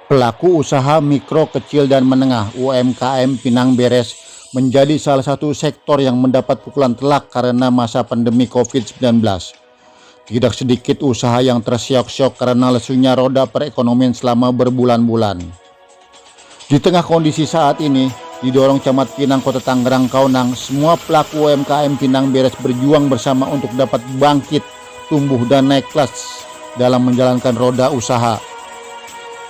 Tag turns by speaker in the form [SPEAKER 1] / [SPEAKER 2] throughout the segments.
[SPEAKER 1] Pelaku usaha mikro, kecil, dan menengah (UMKM) Pinang Beres menjadi salah satu sektor yang mendapat pukulan telak karena masa pandemi COVID-19. Tidak sedikit usaha yang tersiok-siok karena lesunya roda perekonomian selama berbulan-bulan. Di tengah kondisi saat ini, didorong Camat Pinang Kota Tangerang Kaunang, semua pelaku UMKM Pinang Beres berjuang bersama untuk dapat bangkit, tumbuh, dan naik kelas dalam menjalankan roda usaha.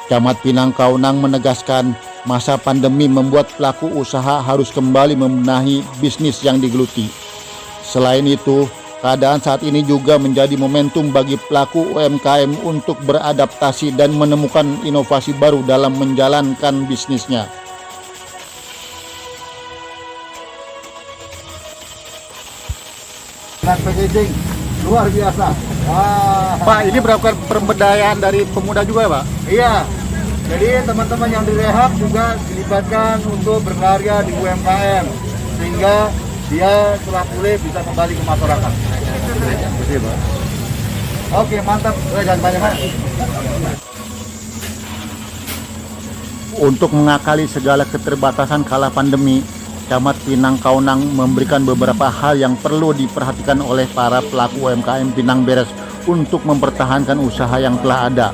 [SPEAKER 1] Camat Pinang Kaunang menegaskan masa pandemi membuat pelaku usaha harus kembali membenahi bisnis yang digeluti. Selain itu, keadaan saat ini juga menjadi momentum bagi pelaku UMKM untuk beradaptasi dan menemukan inovasi baru dalam menjalankan bisnisnya.
[SPEAKER 2] Packaging luar biasa. Wah.
[SPEAKER 1] Pak, ini berapa pemberdayaan dari pemuda juga ya, Pak?
[SPEAKER 2] Iya. Jadi teman-teman yang direhab juga dilibatkan untuk berkarya di UMKM sehingga dia setelah pulih bisa kembali ke masyarakat. Betul, Pak. Oke, mantap. Jangan banyak-banyak.
[SPEAKER 1] Untuk mengakali segala keterbatasan kala pandemi, Camat Pinang Kaunang memberikan beberapa hal yang perlu diperhatikan oleh para pelaku UMKM Pinang Beres untuk mempertahankan usaha yang telah ada.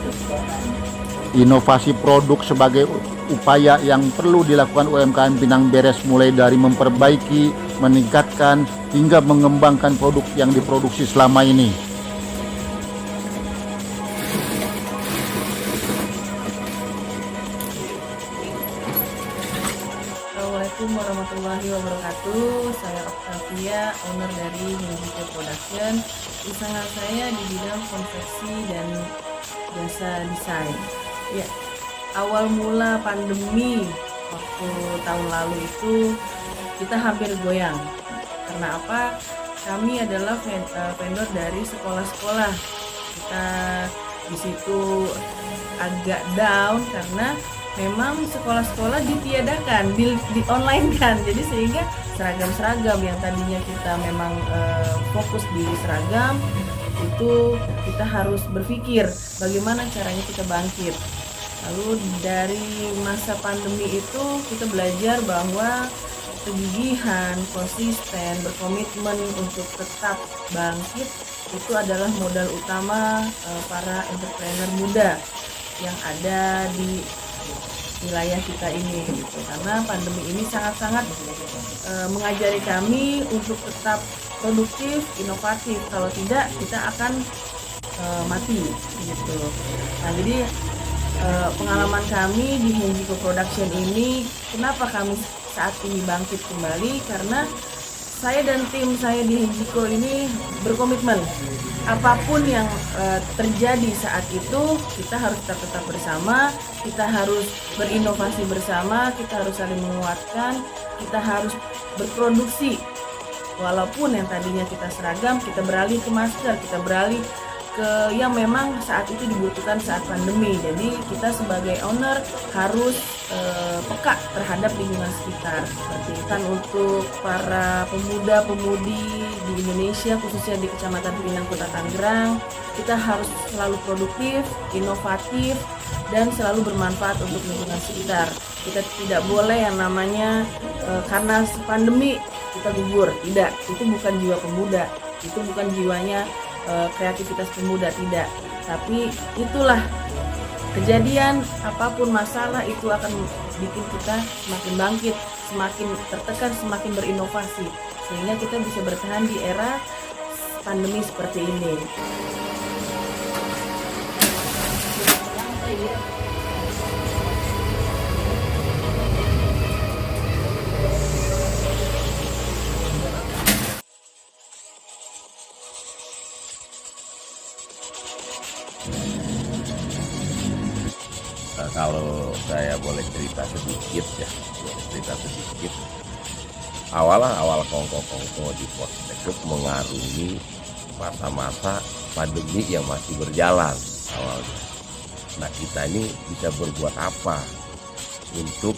[SPEAKER 1] Inovasi produk sebagai upaya yang perlu dilakukan UMKM Pinang Beres, mulai dari memperbaiki, meningkatkan, hingga mengembangkan produk yang diproduksi selama ini.
[SPEAKER 3] Assalamualaikum warahmatullahi wabarakatuh. Saya Octavia, owner dari Hengiko Production. Usaha saya di bidang konveksi dan jasa desain. Ya, awal mula pandemi waktu tahun lalu itu kita hampir goyang. Karena apa? Kami adalah vendor dari sekolah-sekolah. Kita di situ agak down karena memang sekolah-sekolah ditiadakan, di online kan, jadi sehingga seragam-seragam yang tadinya kita memang fokus di seragam itu kita harus berpikir bagaimana caranya kita bangkit. Lalu dari masa pandemi itu kita belajar bahwa kegigihan, konsisten, berkomitmen untuk tetap bangkit itu adalah modal utama para entrepreneur muda yang ada di wilayah kita ini gitu. Karena pandemi ini sangat-sangat mengajari kami untuk tetap produktif, inovatif. Kalau tidak kita akan mati gitu. Nah, jadi pengalaman kami di Hengiko Production ini, kenapa kami saat ini bangkit kembali, karena saya dan tim saya di Hengiko ini berkomitmen apapun yang terjadi saat itu kita harus tetap bersama, kita harus berinovasi bersama, kita harus saling menguatkan, kita harus berproduksi walaupun yang tadinya kita seragam kita beralih ke masker, kita beralih ke yang memang saat itu dibutuhkan saat pandemi. Jadi kita sebagai owner harus peka terhadap lingkungan sekitar. Seperti kan untuk para pemuda-pemudi di Indonesia, khususnya di Kecamatan Pinang Kota Tangerang, kita harus selalu produktif, inovatif, dan selalu bermanfaat untuk lingkungan sekitar. Kita tidak boleh yang namanya karena pandemi kita gugur. Tidak, itu bukan jiwa pemuda, itu bukan jiwanya kreativitas pemuda, tidak. Tapi itulah kejadian, apapun masalah itu akan bikin kita semakin bangkit, semakin tertekan, semakin berinovasi, sehingga kita bisa bertahan di era pandemi seperti ini.
[SPEAKER 4] Kalau saya boleh cerita sedikit ya, awal kongko di Postekus mengarungi masa-masa pandemi yang masih berjalan awalnya. Nah, kita ini bisa berbuat apa untuk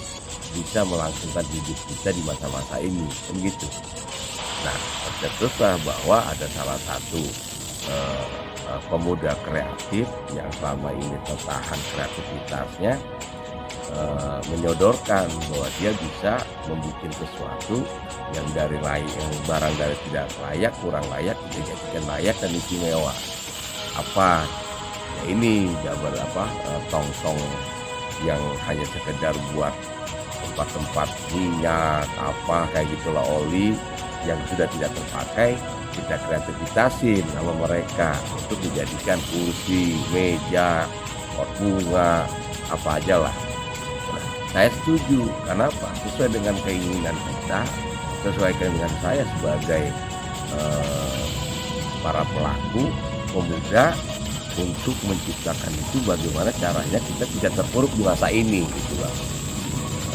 [SPEAKER 4] bisa melangsungkan hidup kita di masa-masa ini, kan gitu. Nah, tertuslah bahwa ada salah satu pemuda kreatif yang selama ini tertahan kreativitasnya, menyodorkan bahwa dia bisa membuat sesuatu yang dari barang dari tidak layak, kurang layak, dijadikan layak dan istimewa. Apa? Ya ini tong-tong yang hanya sekedar buat tempat-tempat minyak kayak gitulah, oli yang sudah tidak terpakai, kita kreativitasin sama mereka untuk dijadikan kursi, meja, pot bunga, apa aja lah. Nah, saya setuju. Kenapa? Sesuai dengan keinginan kita, sesuai dengan saya sebagai para pelaku pemuda untuk menciptakan itu, bagaimana caranya kita tidak terpuruk di masa ini gitu Bang.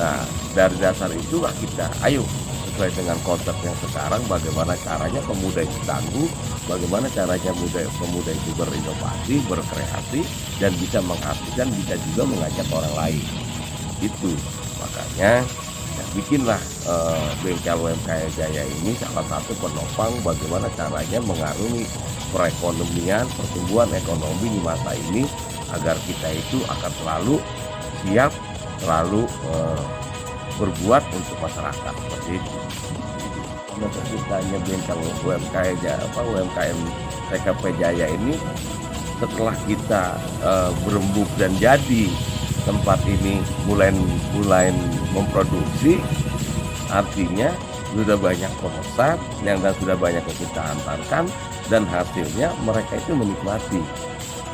[SPEAKER 4] Nah, dari dasar itulah kita ayo sesuai dengan konsep yang sekarang, bagaimana caranya pemuda itu tangguh, bagaimana caranya pemuda itu berinovasi, berkreasi, dan bisa menghasilkan, bisa juga mengajak orang lain. Itu makanya ya, bikinlah bengkel UMKM Jaya ini salah satu penopang bagaimana caranya mengarungi perekonomian, pertumbuhan ekonomi di masa ini, agar kita itu akan selalu siap, selalu berbuat untuk masyarakat seperti itu. Masa kitanya bengkel UMKM TKP Jaya ini, setelah kita berembuk dan jadi tempat ini mulai memproduksi, artinya sudah banyak pemesan dan sudah banyak yang kita antarkan, dan hasilnya mereka itu menikmati.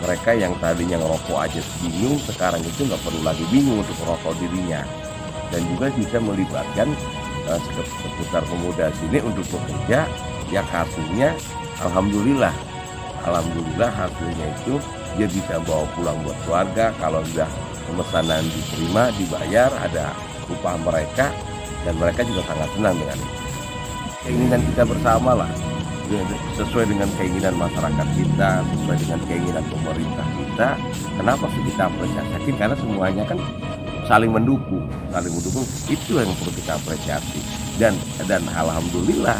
[SPEAKER 4] Mereka yang tadinya ngerokok aja bingung, sekarang itu nggak perlu lagi bingung untuk merokok dirinya. Dan juga bisa melibatkan seputar pemuda sini untuk bekerja, yang hasilnya alhamdulillah hasilnya itu dia bisa bawa pulang buat keluarga. Kalau sudah pemesanan diterima, dibayar, ada upah mereka, dan mereka juga sangat senang dengan itu. Keinginan kita bersama lah, sesuai dengan keinginan masyarakat kita, sesuai dengan keinginan pemerintah kita. Kenapa sih kita apresiasi? Karena semuanya kan saling mendukung itu yang perlu kita apresiasi. Dan alhamdulillah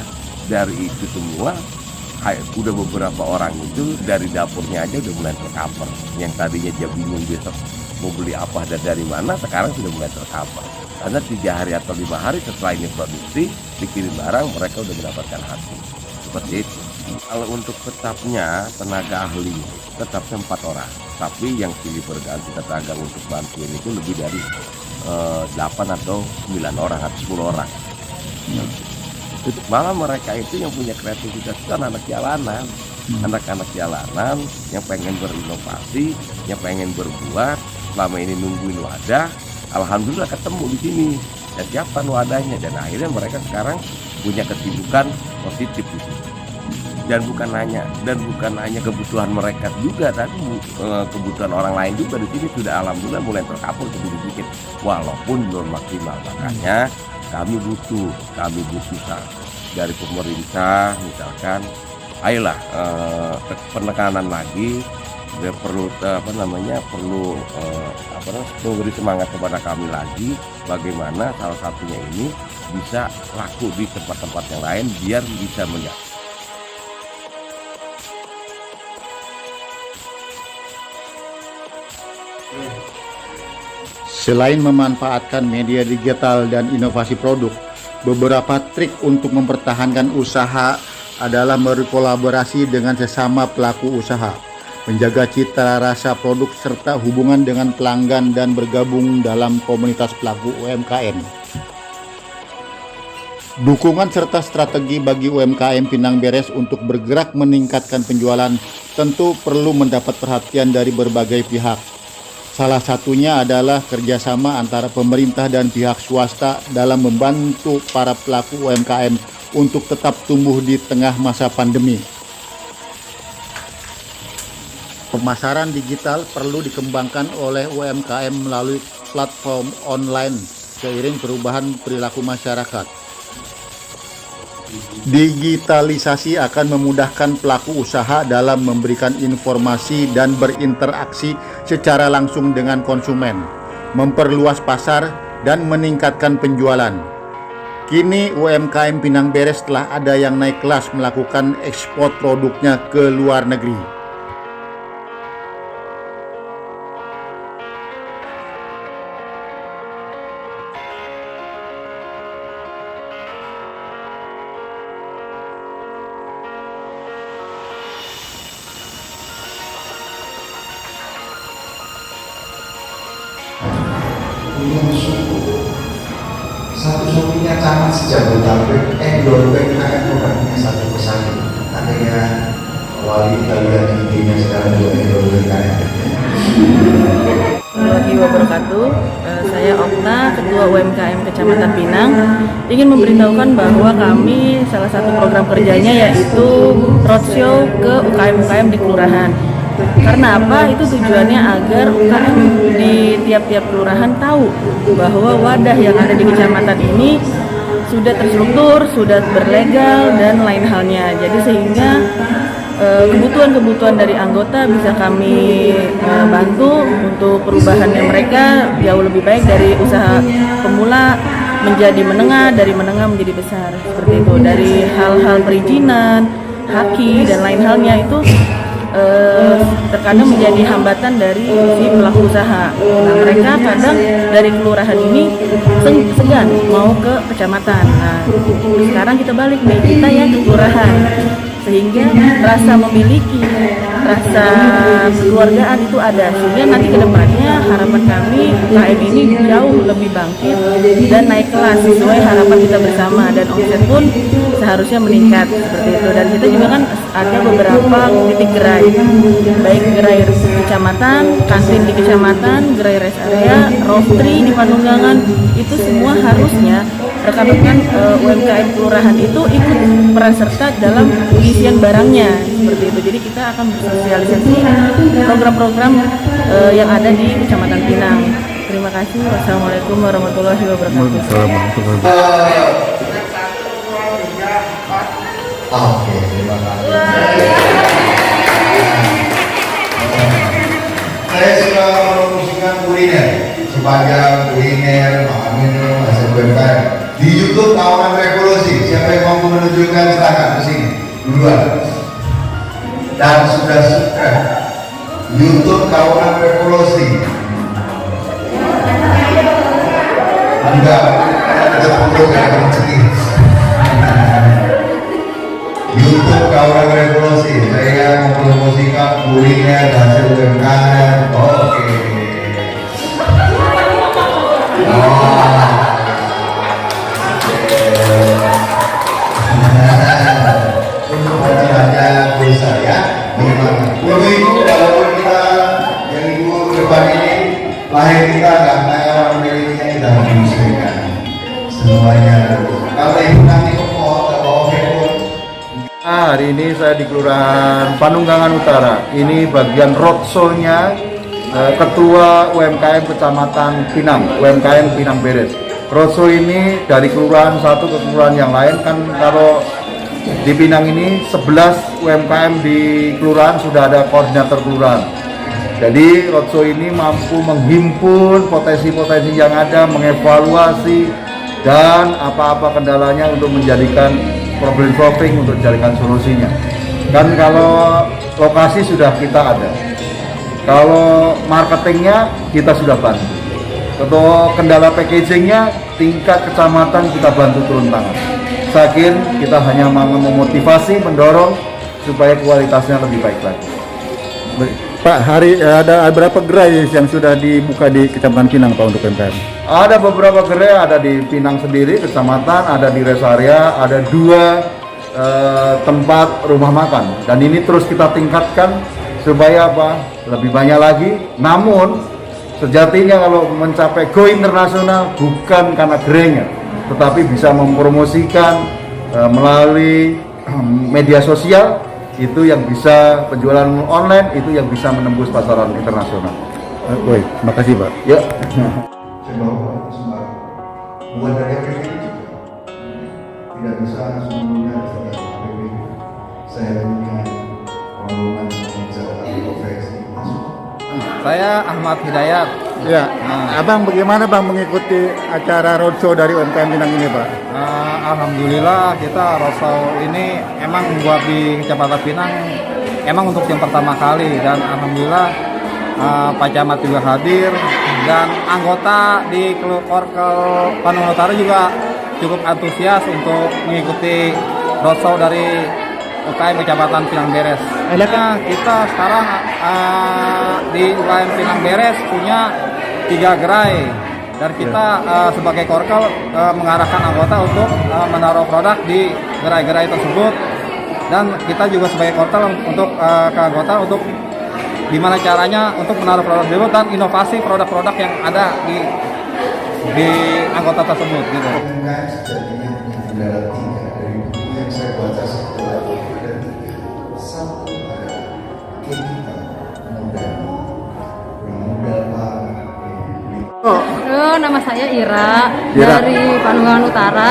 [SPEAKER 4] dari itu semua udah beberapa orang itu dari dapurnya aja udah mulai tercover. Yang tadinya dia bingung besok mau beli apa dan dari mana, sekarang sudah mulai tercover. Karena 3 hari atau 5 hari setelah ini produksi, dikirim barang, mereka udah mendapatkan hasil. Seperti itu. Kalau untuk tetapnya tenaga ahli tetapnya 4 orang, tapi yang silih berganti tenaga untuk bantuin itu lebih dari 8 atau 9 orang atau 10 orang. Malah mereka itu yang punya kreativitas itu anak jalanan, anak-anak jalanan yang pengen berinovasi, yang pengen berbuat, selama ini nungguin wadah, alhamdulillah ketemu di sini dan siapkan wadahnya, dan akhirnya mereka sekarang punya kesibukan positif di sini. Dan bukan hanya kebutuhan mereka juga, tapi kebutuhan orang lain juga di sini sudah alhamdulillah mulai terkabul sedikit, walaupun belum maksimal. Makanya kami butuh dari pemerintah, misalkan ayolah penekanan lagi, perlu memberi semangat kepada kami lagi, bagaimana salah satunya ini bisa laku di tempat-tempat yang lain biar bisa menjadi.
[SPEAKER 1] Selain memanfaatkan media digital dan inovasi produk, beberapa trik untuk mempertahankan usaha adalah berkolaborasi dengan sesama pelaku usaha, menjaga cita rasa produk serta hubungan dengan pelanggan, dan bergabung dalam komunitas pelaku UMKM. Dukungan serta strategi bagi UMKM Pinang Beres untuk bergerak meningkatkan penjualan tentu perlu mendapat perhatian dari berbagai pihak. Salah satunya adalah kerjasama antara pemerintah dan pihak swasta dalam membantu para pelaku UMKM untuk tetap tumbuh di tengah masa pandemi. Pemasaran digital perlu dikembangkan oleh UMKM melalui platform online seiring perubahan perilaku masyarakat. Digitalisasi akan memudahkan pelaku usaha dalam memberikan informasi dan berinteraksi secara langsung dengan konsumen, memperluas pasar, dan meningkatkan penjualan. Kini UMKM Pinang Beres telah ada yang naik kelas melakukan ekspor produknya ke luar negeri.
[SPEAKER 5] sungguh-sungguh. Satu-satunya camat sejabodetabek endorfin akan programnya satu persatu. Artinya wali kita lihat IG-nya sekarang juga endorfin KM.
[SPEAKER 3] Warahmatullahi wabarakatuh. Saya Okta, Ketua UMKM Kecamatan Pinang, ingin memberitahukan bahwa kami salah satu program kerjanya yaitu roadshow ke UKM-UKM di kelurahan. Karena apa? Itu tujuannya agar UKM di tiap-tiap kelurahan tahu bahwa wadah yang ada di kecamatan ini sudah terstruktur, sudah berlegal dan lain halnya. Jadi sehingga kebutuhan-kebutuhan dari anggota bisa kami bantu untuk perubahannya mereka jauh lebih baik dari usaha pemula menjadi menengah, dari menengah menjadi besar seperti itu. Dari hal-hal perizinan, haki dan lain halnya itu terkadang menjadi hambatan dari si pelaku usaha. Nah, mereka kadang dari kelurahan ini segan mau ke kecamatan. Nah, sekarang kita balik nih, kita yang ke kelurahan, sehingga rasa memiliki, rasa kekeluargaan itu ada, sehingga nanti ke depannya harapan kami UKM ini jauh lebih bangkit dan naik kelas sesuai harapan kita bersama, dan omset pun seharusnya meningkat seperti itu. Dan kita juga kan ada beberapa titik gerai, baik gerai kecamatan, kantin di kecamatan, gerai rest area, roastery di Panunggangan, itu semua harusnya rekan-rekan UMKM kelurahan itu ikut peran serta dalam pengisian barangnya seperti itu. Jadi kita akan bersosialisasi program-program yang ada di Kecamatan Pinang. Terima kasih. Wassalamualaikum warahmatullahi wabarakatuh.
[SPEAKER 5] Oke, terima kasih. Saya suka mempromosikan kuliner, sepanjang kuliner, makan minum, hasil UMKM. Di YouTube Kawanan Revolusi, siapa yang mampu menunjukkan silakan ke sini duluan. Dan sudah subscribe YouTube Kawanan Revolusi. Enggak, ada foto yang kecil. YouTube Kawanan Revolusi, saya mempromosikan kuliner dan hasil UMKM. Oke. Saya memang ibu walaupun kita yang ibu depan ini lahir kita karena orang miliknya kita menyesuaikan semuanya. Kalau ibu nanti kok
[SPEAKER 2] Hari ini saya di Kelurahan Panunggangan Utara. Ini bagian roadshow-nya Ketua UMKM Kecamatan Pinang, UMKM Pinang Beres. Roadshow ini dari kelurahan satu ke kelurahan yang lain, kan kalau di Pinang ini 11 UMKM di kelurahan sudah ada koordinator kelurahan. Jadi roadshow ini mampu menghimpun potensi-potensi yang ada, mengevaluasi dan apa-apa kendalanya untuk menjadikan problem solving, untuk menjadikan solusinya. Kan kalau lokasi sudah kita ada, kalau marketingnya kita sudah bantu, untuk kendala packagingnya tingkat kecamatan kita bantu turun tangan. Yakin kita hanya mau memotivasi, mendorong supaya kualitasnya lebih baik lagi.
[SPEAKER 1] Pak, hari ada berapa gerai yang sudah dibuka di Kecamatan Pinang Pak untuk UMKM?
[SPEAKER 2] Ada beberapa gerai, ada di Pinang sendiri kecamatan, ada di rest area, ada 2 tempat rumah makan, dan ini terus kita tingkatkan supaya apa? Lebih banyak lagi. Namun sejatinya kalau mencapai go internasional bukan karena gerainya, tetapi bisa mempromosikan melalui media sosial, itu yang bisa penjualan online, itu yang bisa menembus pasaran internasional.
[SPEAKER 1] Baik, terima kasih Pak.
[SPEAKER 2] Ya.
[SPEAKER 5] saya bawa sembako. Bukan dari APBD juga. Tidak bisa semuanya dari APBD. Saya punya rombongan menjaga profesi.
[SPEAKER 6] Saya Ahmad Hidayat.
[SPEAKER 1] Ya, Abang bagaimana Bang mengikuti acara roadshow dari UMKM Pinang ini Pak?
[SPEAKER 6] Alhamdulillah kita roadshow ini emang buat di Kecamatan Pinang emang untuk yang pertama kali, dan alhamdulillah Pak Camat juga hadir, dan anggota di Korkel Panunggangan Utara juga cukup antusias untuk mengikuti roadshow dari UKM Kecamatan Pinang Beres. Kita sekarang di UKM Pinang Beres punya 3 gerai, Dan kita sebagai Korkel mengarahkan anggota untuk menaruh produk di gerai-gerai tersebut. Dan kita juga sebagai Korkel untuk ke anggota untuk gimana caranya untuk menaruh produk tersebut dan inovasi produk-produk yang ada di anggota tersebut gitu.
[SPEAKER 5] UMKM sejatinya punya kendala 3 dari buku yang saya baca setelah itu ada 3. Satu adalah capital modal banget.
[SPEAKER 7] Halo, nama saya Ira dari Panungan Utara.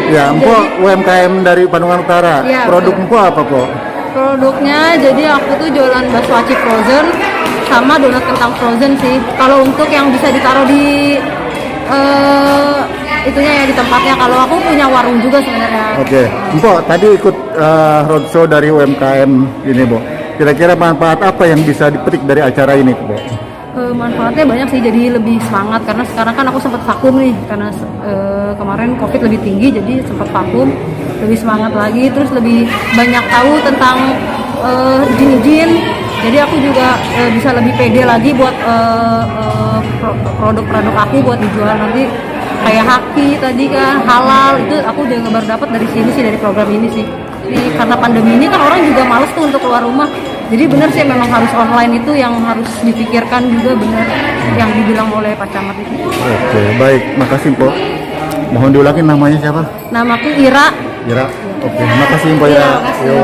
[SPEAKER 1] Ya, Empo UMKM dari Panungan Utara.
[SPEAKER 7] Iya,
[SPEAKER 1] Produk
[SPEAKER 7] betul.
[SPEAKER 1] Empo apa, Po?
[SPEAKER 7] Produknya jadi aku tuh jualan bakso aci frozen sama donat kentang frozen sih. Kalau untuk yang bisa ditaruh di itunya ya di tempatnya. Kalau aku punya warung juga sebenarnya.
[SPEAKER 1] Oke, Empo tadi ikut roadshow dari UMKM ini, Bu. Kira-kira manfaat apa yang bisa dipetik dari acara ini, Bu?
[SPEAKER 7] Manfaatnya banyak sih, jadi lebih semangat karena sekarang kan aku sempat vakum nih karena kemarin COVID lebih tinggi, jadi sempat vakum, lebih semangat lagi, terus lebih banyak tahu tentang izin-izin, jadi aku juga bisa lebih pede lagi buat produk-produk aku buat dijual nanti, kayak haki tadi kan halal itu aku juga baru dapat dari sini sih, dari program ini sih. Jadi, karena pandemi ini kan orang juga males tuh untuk keluar rumah. Jadi benar sih memang harus online itu yang harus dipikirkan juga, benar yang dibilang oleh Pak Camat itu.
[SPEAKER 1] Oke, baik. Makasih, Po. Mohon diulangi namanya siapa?
[SPEAKER 7] Namaku Ira.
[SPEAKER 1] Ira. Oke, makasih, Po
[SPEAKER 7] Iya,
[SPEAKER 1] Ira.
[SPEAKER 7] makasih.
[SPEAKER 1] Yo.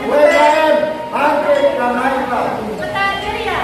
[SPEAKER 2] UMKM bangkit dan naiklah.